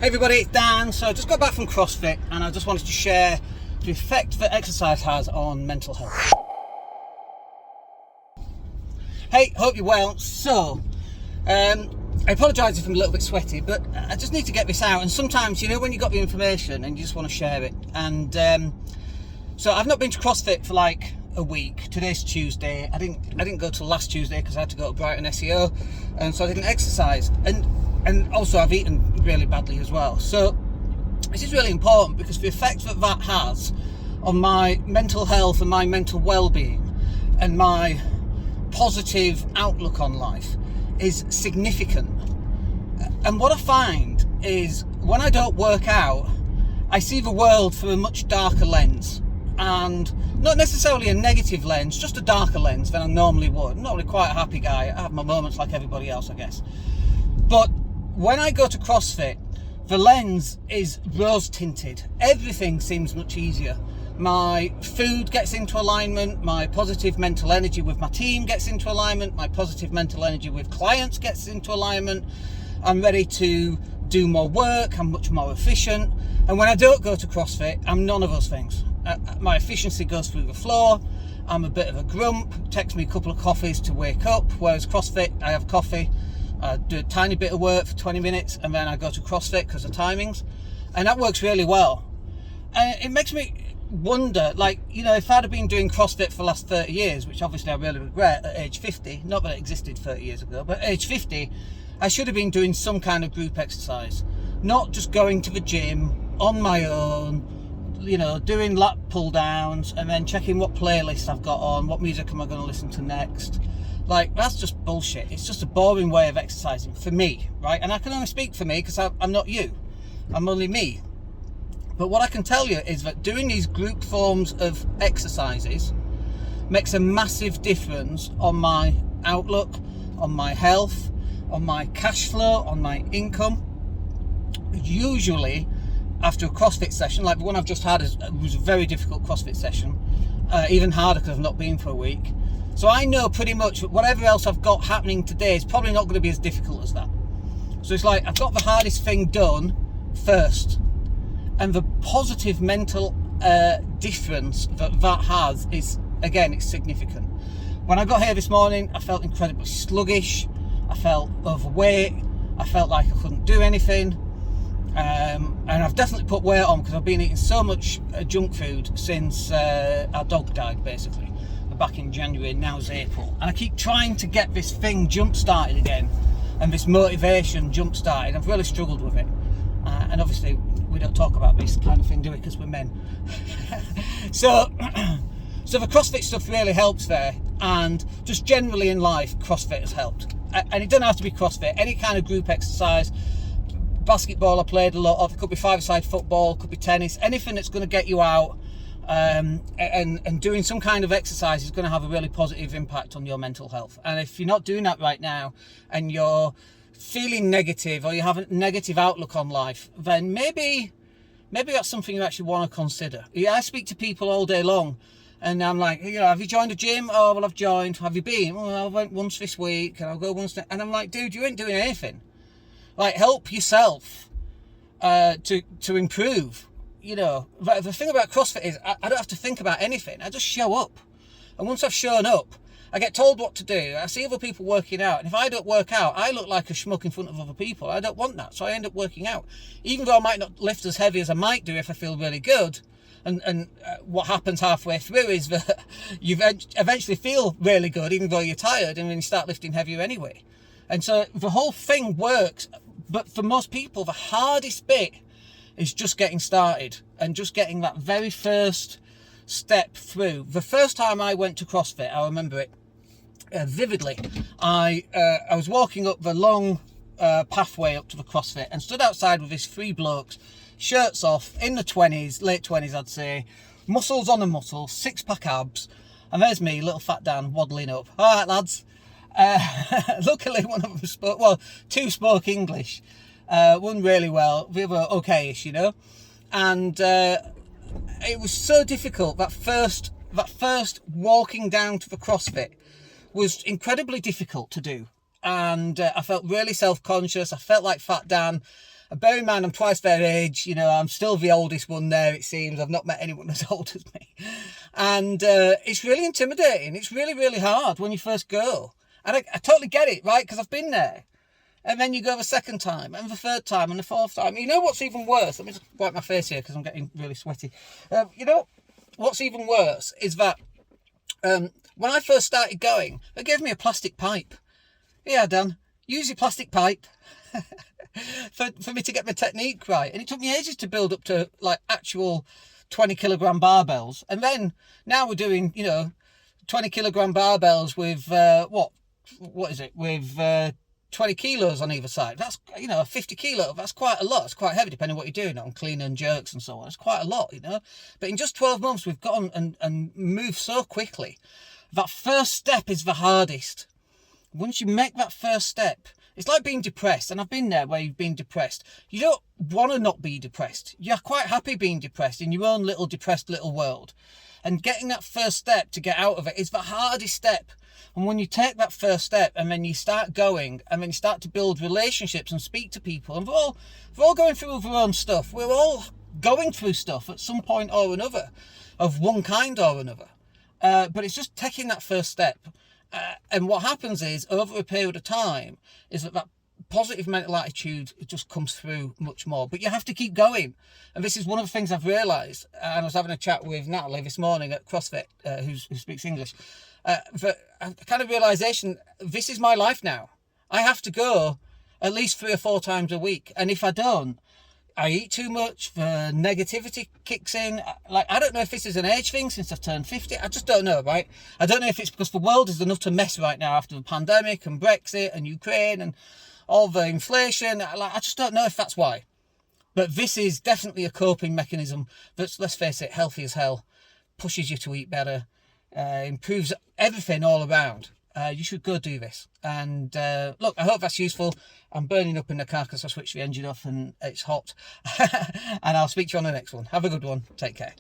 Hey everybody, it's Dan. So I just got back from CrossFit and I just wanted to share the effect that exercise has on mental health. Hey, hope you're well. So, I apologise if I'm a little bit sweaty, but I just need to get this out. And sometimes, when you got the information and you just want to share it. And so I've not been to CrossFit for like a week. Today's Tuesday. I didn't go till last Tuesday because I had to go to Brighton SEO, and so I didn't exercise. And also I've eaten really badly as well. So this is really important because the effect that has on my mental health and my mental well-being and my positive outlook on life is significant. And what I find is when I don't work out, I see the world through a much darker lens, and not necessarily a negative lens, just a darker lens than I normally would. I'm normally quite a happy guy. I have my moments like everybody else, I guess. But when I go to CrossFit, the lens is rose tinted. Everything seems much easier. My food gets into alignment, my positive mental energy with my team gets into alignment, my positive mental energy with clients gets into alignment. I'm ready to do more work, I'm much more efficient. And when I don't go to CrossFit, I'm none of those things. My efficiency goes through the floor, I'm a bit of a grump, it takes me a couple of coffees to wake up, whereas CrossFit, I have coffee, I do a tiny bit of work for 20 minutes and then I go to CrossFit because of timings, and that works really well. And it makes me wonder, if I'd have been doing CrossFit for the last 30 years, which obviously I really regret at age 50, not that it existed 30 years ago, but at age 50, I should have been doing some kind of group exercise, not just going to the gym on my own, doing lat pull downs and then checking what playlist I've got on, what music am I going to listen to next. That's just bullshit. It's just a boring way of exercising for me, right? And I can only speak for me because I'm not you. I'm only me. But what I can tell you is that doing these group forms of exercises makes a massive difference on my outlook, on my health, on my cash flow, on my income. Usually, after a CrossFit session, like the one I've just had was a very difficult CrossFit session, even harder because I've not been for a week. So I know pretty much that whatever else I've got happening today is probably not going to be as difficult as that. So it's like I've got the hardest thing done first. And the positive mental difference that has is, again, it's significant. When I got here this morning, I felt incredibly sluggish. I felt overweight. I felt like I couldn't do anything. And I've definitely put weight on because I've been eating so much junk food since our dog died, basically. Back in January, now's April, and I keep trying to get this thing jump started again, and this motivation jump started. I've really struggled with it, and obviously we don't talk about this kind of thing, do we, because we're men. so the CrossFit stuff really helps there, and just generally in life CrossFit has helped. And it doesn't have to be CrossFit, any kind of group exercise. Basketball I played a lot of, it could be five-a-side football, could be tennis, anything that's going to get you out. And doing some kind of exercise is going to have a really positive impact on your mental health. And if you're not doing that right now and you're feeling negative or you have a negative outlook on life, then maybe that's something you actually want to consider. Yeah, I speak to people all day long and I'm like, have you joined a gym? Oh, well, I've joined. Have you been? Well, I went once this week and I'll go once. And I'm like, dude, you ain't doing anything. Help yourself to improve. The thing about CrossFit is I don't have to think about anything. I just show up. And once I've shown up, I get told what to do. I see other people working out. And if I don't work out, I look like a schmuck in front of other people. I don't want that. So I end up working out. Even though I might not lift as heavy as I might do if I feel really good. And what happens halfway through is that you eventually feel really good, even though you're tired. And then you start lifting heavier anyway. And so the whole thing works. But for most people, the hardest bit is just getting started and just getting that very first step through. The first time I went to CrossFit, I remember it vividly. I was walking up the long pathway up to the CrossFit and stood outside with these three blokes, shirts off, in the 20s, late 20s I'd say, muscles on the muscle, six-pack abs, and there's me, little fat Dan, waddling up. All right, lads. Luckily one of them two spoke English. One really well, the other okay-ish, and it was so difficult. That first walking down to the CrossFit was incredibly difficult to do, and I felt really self-conscious. I felt like Fat Dan, And bear in mind, I'm twice their age. You know, I'm still the oldest one there, it seems. I've not met anyone as old as me. And it's really intimidating. It's really, really hard when you first go. And I totally get it, right? Because I've been there. And then you go the second time, and the third time, and the fourth time. You know what's even worse? Let me just wipe my face here because I'm getting really sweaty. You know what's even worse is that when I first started going, they gave me a plastic pipe. Yeah, Dan, use your plastic pipe for me to get my technique right. And it took me ages to build up to like actual 20 kilogram barbells. And then now we're doing, 20 kilogram barbells with, what is it? With 20 kilos on either side. That's, 50 kilo. That's quite a lot. It's quite heavy depending on what you're doing on clean and jerks and so on. It's quite a lot, But in just 12 months, we've gone and moved so quickly. That first step is the hardest. Once you make that first step, it's like being depressed. And I've been there where you've been depressed. You don't want to not be depressed. You're quite happy being depressed in your own little depressed little world. And getting that first step to get out of it is the hardest step. And when you take that first step and then you start going and then you start to build relationships and speak to people, and we're all going through our own stuff. We're all going through stuff at some point or another, of one kind or another. But it's just taking that first step. And what happens is, over a period of time, is that positive mental attitude just comes through much more. But you have to keep going. And this is one of the things I've realised. And I was having a chat with Natalie this morning at CrossFit, who speaks English. But a kind of realisation, this is my life now. I have to go at least 3 or 4 times a week. And if I don't, I eat too much, the negativity kicks in. Like, I don't know if this is an age thing since I've turned 50. I just don't know, right? I don't know if it's because the world is enough to mess right now after the pandemic and Brexit and Ukraine and all the inflation. I just don't know if that's why. But this is definitely a coping mechanism that's, let's face it, healthy as hell, pushes you to eat better, improves everything all around. You should go do this. And look, I hope that's useful. I'm burning up in the car because I switched the engine off and it's hot. And I'll speak to you on the next one. Have a good one. Take care.